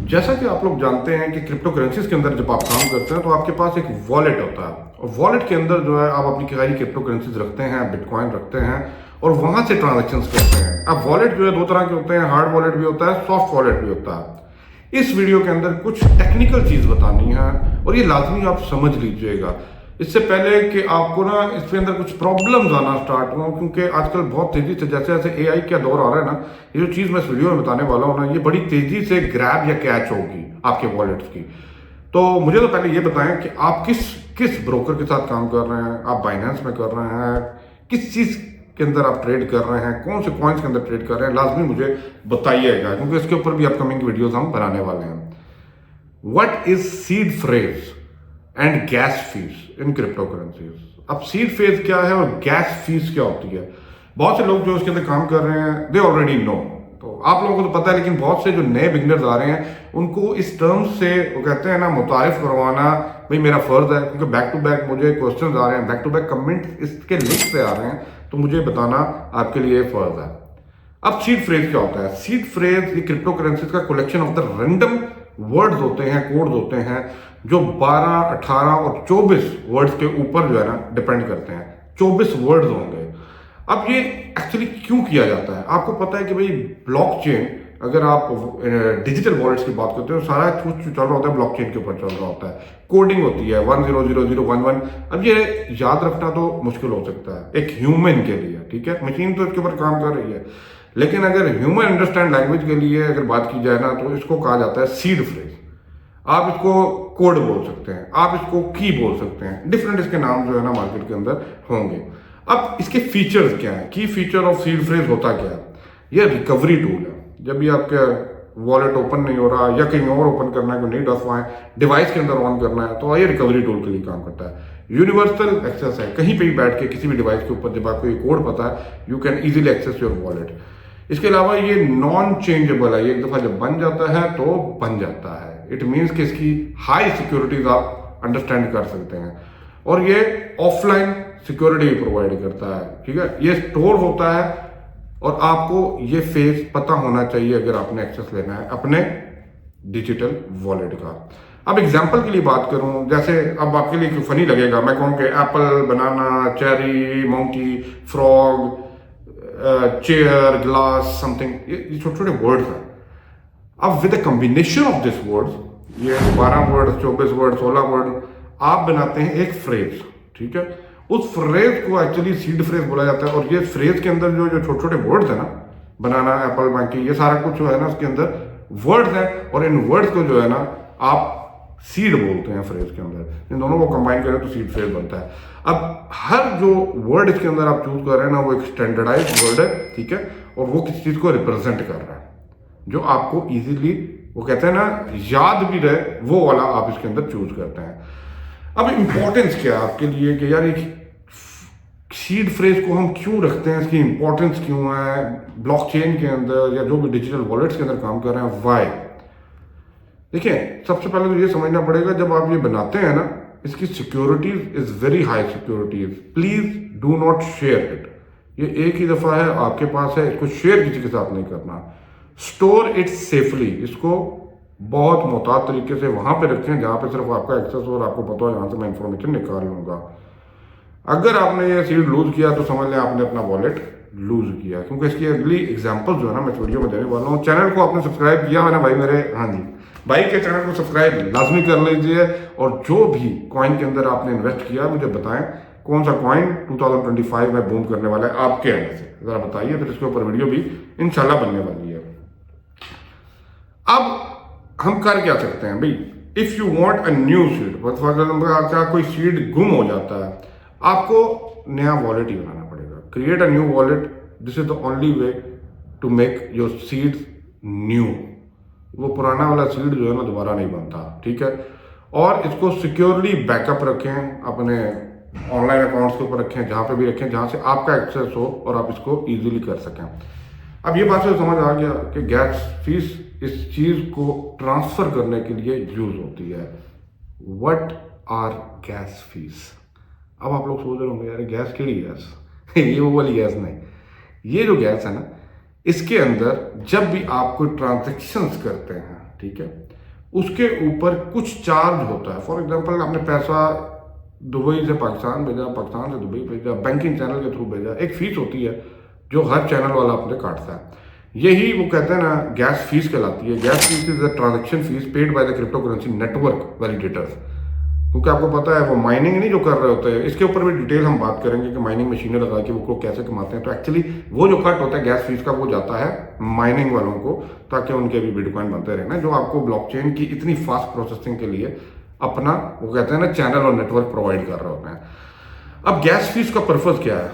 जैसा कि आप लोग जानते हैं कि क्रिप्टो करेंसीज के अंदर जब आप काम करते हैं तो आपके पास एक वॉलेट होता है और वॉलेट के अंदर जो है आप अपनी सारी क्रिप्टो करेंसीज रखते हैं, बिटकॉइन रखते हैं और वहां से ट्रांजैक्शंस करते हैं। अब वॉलेट जो है दो तरह के होते हैं, हार्ड वॉलेट भी होता है, सॉफ्ट वॉलेट भी होता है। इस वीडियो के अंदर कुछ टेक्निकल चीज बतानी है और ये लाजमी आप समझ लीजिएगा इससे पहले कि आपको ना इसके अंदर कुछ प्रॉब्लम्स आना स्टार्ट हो, क्योंकि आजकल बहुत तेजी से जैसे जैसे एआई का दौर आ रहा है ना, ये जो चीज मैं इस वीडियो में बताने वाला हूँ ना, ये बड़ी तेजी से ग्रैब या कैच होगी आपके वॉलेट्स की। तो मुझे तो पहले ये बताएं कि आप किस किस ब्रोकर के साथ काम कर रहे हैं, आप बाइनेंस में कर रहे हैं, किस चीज के अंदर आप ट्रेड कर रहे हैं, कौन से कॉइन्स के अंदर ट्रेड कर रहे हैं, लाजमी मुझे बताइएगा क्योंकि इसके ऊपर भी अपकमिंग वीडियोस हम बनाने वाले हैं। What is seed phrase and gas fees in crypto currencies. अब सीड फेज क्या है और गैस फीस क्या होती है, बहुत से लोग जो इसके अंदर काम कर रहे हैं दे ऑलरेडी नो, तो आप लोगों को तो पता है, लेकिन बहुत से जो नए बिगनर्स आ रहे हैं उनको इस टर्म्स से वो कहते हैं ना मुतारिफ करवाना भाई मेरा फर्ज है, क्योंकि बैक टू बैक मुझे क्वेश्चंस आ रहे हैं, बैक टू बैक कमेंट इसके लिंक पे आ रहे हैं, तो मुझे बताना आपके लिए फर्ज है। अब सीड फ्रेज क्या होता है? सीड फ्रेज ये क्रिप्टो करेंसीज का collection of the random words होते हैं, कोड्स होते हैं जो 12, 18 और 24 वर्ड्स के ऊपर जो है ना डिपेंड करते हैं। 24 वर्ड्स होंगे। अब ये एक्चुअली क्यों किया जाता है? आपको पता है कि भाई ब्लॉकचेन, अगर आप डिजिटल वॉलेट्स की बात करते हो, सारा कुछ चल रहा होता है ब्लॉकचेन के ऊपर चल रहा होता है, कोडिंग होती है 100011। अब ये याद रखना तो मुश्किल हो सकता है एक ह्यूमन के लिए, ठीक है, मशीन तो इसके ऊपर काम कर रही है, लेकिन अगर ह्यूमन अंडरस्टैंड लैंग्वेज के लिए अगर बात की जाए ना तो इसको कहा जाता है सीड फ्रेज। आप इसको कोड बोल सकते हैं, आप इसको की बोल सकते हैं, डिफरेंट इसके नाम जो है ना मार्केट के अंदर होंगे। अब इसके फीचर्स क्या है? की फीचर ऑफ सीड फ्रेज होता क्या है? यह रिकवरी टूल है। जब भी आपका वॉलेट ओपन नहीं हो रहा या कहीं और ओपन करना है, कोई नहीं डफ है, डिवाइस के अंदर ऑन करना है, तो ये रिकवरी टूल के लिए काम करता है। यूनिवर्सल एक्सेस है, कहीं पे भी बैठ के किसी भी डिवाइस के ऊपर जब आपको ये कोड पता है you can easily access your wallet. इसके अलावा ये नॉन चेंजेबल है, एक दफा जब बन जाता है तो बन जाता है। इट मीन्स कि इसकी हाई सिक्योरिटीज आप अंडरस्टैंड कर सकते हैं और ये ऑफलाइन सिक्योरिटी प्रोवाइड करता है, ठीक है। ये स्टोर होता है और आपको ये फेस पता होना चाहिए अगर आपने एक्सेस लेना है अपने डिजिटल वॉलेट का। अब एग्जांपल के लिए बात करूं, जैसे अब आपके लिए फनी लगेगा, मैं कहूं कि apple, banana, cherry, monkey, frog, chair, glass, something, ये छोटे छोटे वर्ड्स हैं। अब with the combination of this words, ये 12 वर्ड, 24 वर्ड, 16 वर्ड, आप बनाते हैं एक फ्रेज, ठीक है। उस फ्रेज को एक्चुअली सीड फ्रेज बोला जाता है और ये फ्रेज के अंदर जो जो छोटे छोटे वर्ड्स है ना, बनाना, एप्पल, मंकी, ये सारा कुछ जो है ना उसके अंदर वर्ड्स है और इन वर्ड्स को जो है ना आप सीड बोलते हैं फ्रेज के अंदर। इन दोनों को कंबाइन करें तो सीड फ्रेज बनता है। अब हर जो वर्ड इसके अंदर आप चूज कर रहे हैं ना वो एक स्टैंडर्डाइज वर्ड है, ठीक है, और वो किसी चीज को रिप्रेजेंट कर रहा है जो आपको इजीली, वो कहते हैं ना, याद भी रहे, वो वाला आप इसके अंदर चूज करते हैं। अब इंपॉर्टेंस क्या है आपके लिए कि यार एक सीड फ्रेज को हम क्यों रखते हैं, इसकी इंपॉर्टेंस क्यों है ब्लॉकचेन के अंदर या जो भी डिजिटल वॉलेट्स के अंदर काम कर रहे हैं, वाई? देखिए, सबसे पहले तो ये समझना पड़ेगा, जब आप ये बनाते हैं ना, इसकी securities is very high securities, please do not share it. ये एक ही दफा है आपके पास है, इसको शेयर किसी के साथ नहीं करना। स्टोर इट सेफली, इसको बहुत मोहतात तरीके से वहां पे रखें जहां पे सिर्फ आपका एक्सेस हो और आपको पता हो यहां से मैं इंफॉर्मेशन निकाल लूंगा। अगर आपने ये सीड लूज किया तो समझ लें आपने अपना वॉलेट लूज किया, क्योंकि इसकी अगली एग्जांपल जो है ना मैं इस वीडियो में देने वाला हूँ। चैनल को आपने सब्सक्राइब किया है ना भाई मेरे? हाँ जी, भाई के चैनल को सब्सक्राइब लाजमी कर लीजिए और जो भी कॉइन के अंदर आपने इन्वेस्ट किया मुझे बताएं कौन सा कॉइन 2025 में बूम करने वाला है आपके एंड से, जरा बताइए, फिर इसके ऊपर वीडियो भी इंशाल्लाह बनने वाली है। अब हम कर क्या सकते हैं भाई? If you want a new seed, आपका कोई सीड गुम हो जाता है, आपको नया वॉलेट ही बनाना पड़ेगा। Create a new wallet, this is the only way to make your seed new. वो पुराना वाला सीड जो है ना दोबारा नहीं बनता, ठीक है। और इसको सिक्योरली बैकअप रखें, अपने ऑनलाइन अकाउंट्स के ऊपर रखें, जहां पे भी रखें जहां से आपका एक्सेस हो और आप इसको इजीली कर सकें। अब ये बात से समझ आ गया कि गैस फीस इस चीज को ट्रांसफर करने के लिए यूज होती है। What are gas fees? अब आप लोग सोच रहे होंगे यार गैस केड़ी गैस ये वो वाली गैस नहीं, ये जो गैस है ना, इसके अंदर जब भी आप कोई ट्रांजेक्शन्स करते हैं, ठीक है, उसके ऊपर कुछ चार्ज होता है। फॉर एग्जांपल आपने पैसा दुबई से पाकिस्तान भेजा, पाकिस्तान से दुबई भेजा, बैंकिंग चैनल के थ्रू भेजा, एक फीस होती है जो हर चैनल वाला अपने काटता है। यही वो कहते हैं ना गैस फीस कहलाती है। Gas fees is the transaction fees paid by the crypto currency network validators. क्योंकि आपको पता है वो माइनिंग नहीं जो कर रहे होते हैं, इसके ऊपर भी डिटेल हम बात करेंगे कि माइनिंग मशीनें लगा के वो कैसे कमाते हैं। तो एक्चुअली वो जो कट होता है गैस फीस का वो जाता है माइनिंग वालों को, ताकि उनके भी बिटकॉइन बनते रहे ना, जो आपको ब्लॉकचेन की इतनी फास्ट प्रोसेसिंग के लिए अपना वो कहते हैं ना चैनल और नेटवर्क प्रोवाइड कर रहे होते हैं। अब गैस फीस का पर्पज क्या है?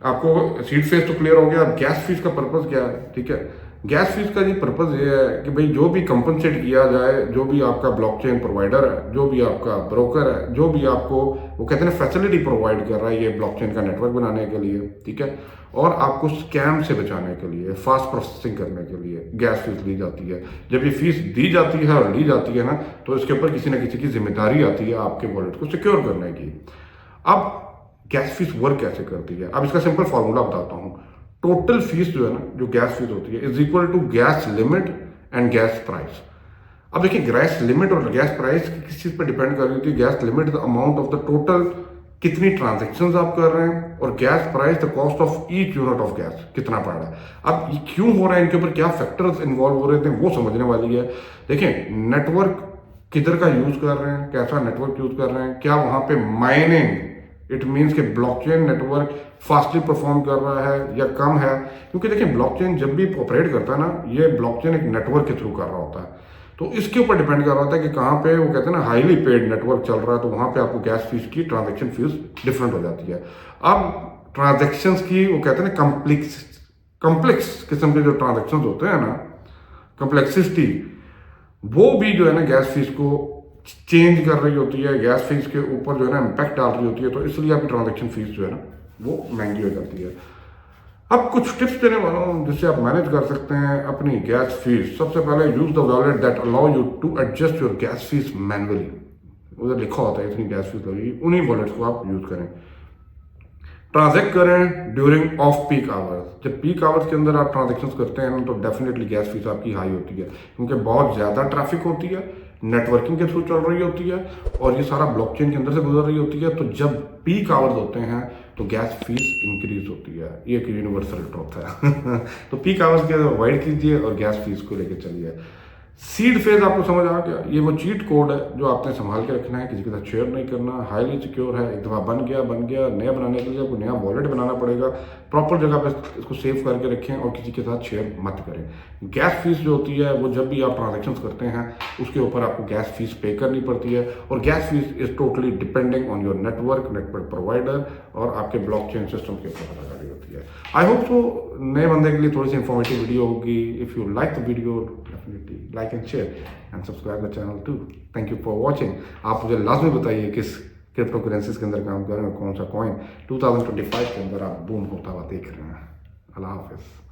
आपको सीड फेज तो क्लियर हो गया, अब गैस फीस का पर्पज क्या है? ठीक है, गैस फीस का जी पर्पज ये है कि भाई जो भी कंपनसेट किया जाए, जो भी आपका ब्लॉकचेन प्रोवाइडर है, जो भी आपका ब्रोकर है, जो भी आपको वो कहते हैं ना फैसिलिटी प्रोवाइड कर रहा है ये ब्लॉकचेन का नेटवर्क बनाने के लिए, ठीक है, और आपको स्कैम से बचाने के लिए, फास्ट प्रोसेसिंग करने के लिए गैस फीस ली जाती है। जब ये फीस दी जाती है और ली जाती है ना, तो इसके ऊपर किसी ना किसी की जिम्मेदारी आती है आपके वॉलेट को सिक्योर करने की। अब गैस फीस वर्क कैसे करती है? अब इसका सिंपल फॉर्मूला बताता हूँ। टोटल फीस जो है ना, जो गैस फीस होती है, is equal to gas limit and gas price. अब देखिए गैस लिमिट और गैस प्राइस किस चीज पर डिपेंड कर रही होती है? Gas limit the amount of the total, कितनी ट्रांजेक्शन्स आप कर रहे हैं, और gas price the cost of each unit of gas, कितना पड़ रहा है। अब ये क्यों हो रहा है, इनके ऊपर क्या फैक्टर्स इन्वॉल्व हो रहे थे, वो समझने वाली है। देखिए नेटवर्क किधर का यूज कर रहे हैं, कैसा नेटवर्क यूज कर रहे हैं, क्या वहां पे माइनिंग, इट मीन्स कि ब्लॉकचेन नेटवर्क फास्टली परफॉर्म कर रहा है या कम है। क्योंकि देखिए ब्लॉकचेन जब भी ऑपरेट करता है ना, ये ब्लॉकचेन एक नेटवर्क के थ्रू कर रहा होता है, तो इसके ऊपर डिपेंड कर रहा होता है कि कहाँ पे वो कहते हैं ना हाईली पेड नेटवर्क चल रहा है, तो वहाँ पे आपको गैस फीस की ट्रांजेक्शन फीस डिफरेंट हो जाती है। अब ट्रांजेक्शन्स की वो कहते हैं ना कम्प्लेक्स किस्म के जो ट्रांजेक्शन होते हैं ना, कम्प्लेक्सिटी, वो भी जो है ना गैस फीस को चेंज कर रही होती है, गैस फीस के ऊपर जो है ना इम्पैक्ट डाल रही होती है, तो इसलिए आपकी ट्रांजेक्शन फीस जो है ना वो महंगी हो जाती है। अब कुछ टिप्स देने वाला हूँ जिससे आप मैनेज कर सकते हैं अपनी गैस फीस। सबसे पहले use the wallet that allow you to adjust your gas fees manually. उधर लिखा होता है इतनी गैस फीस लगेगी, उन्हीं वॉलेट्स को आप यूज करें। ट्रांजैक्ट करें ड्यूरिंग ऑफ पीक आवर्स। जब पीक आवर्स के अंदर आप ट्रांजेक्शन्स करते हैं तो डेफिनेटली गैस फीस आपकी हाई होती है, क्योंकि बहुत ज़्यादा ट्रैफिक होती है, नेटवर्किंग के थ्रू चल रही होती है, और ये सारा ब्लॉकचेन के अंदर से गुजर रही होती है। तो जब पीक आवर्स होते हैं तो गैस फीस इंक्रीज होती है, ये एक यूनिवर्सल ट्रुथ है। तो पीक आवर्स के अवॉइड कीजिए और गैस फीस को लेकर चलिए। सीड फेज आपको समझ आ गया, ये वो चीट कोड है जो आपने संभाल के रखना है, किसी के साथ शेयर नहीं करना, हाईली सिक्योर है। एक दफ़ा बन गया, नया बनाने के लिए आपको नया वॉलेट बनाना पड़ेगा, प्रॉपर जगह पे इसको सेव करके रखें और किसी के साथ शेयर मत करें। गैस फीस जो होती है वो जब भी आप ट्रांजेक्शन्स करते हैं उसके ऊपर आपको गैस फीस पे करनी पड़ती है, और gas fees is totally depending on your network provider और आपके ब्लॉकचेन सिस्टम के ऊपर लगा रही होती है। आई होप सो नए बंदे के लिए थोड़ी सी इंफॉर्मेटिव वीडियो होगी। If you like the video definitely like and share and subscribe the channel too. Thank you for watching. आप मुझे लाजमी बताइए किस क्रिप्टो करेंसीज के अंदर काम कर रहे हैं और कौन सा कॉइन 2025 के अंदर आप बूम होता हुआ देख रहे हैं। अल्लाह हाफिज़।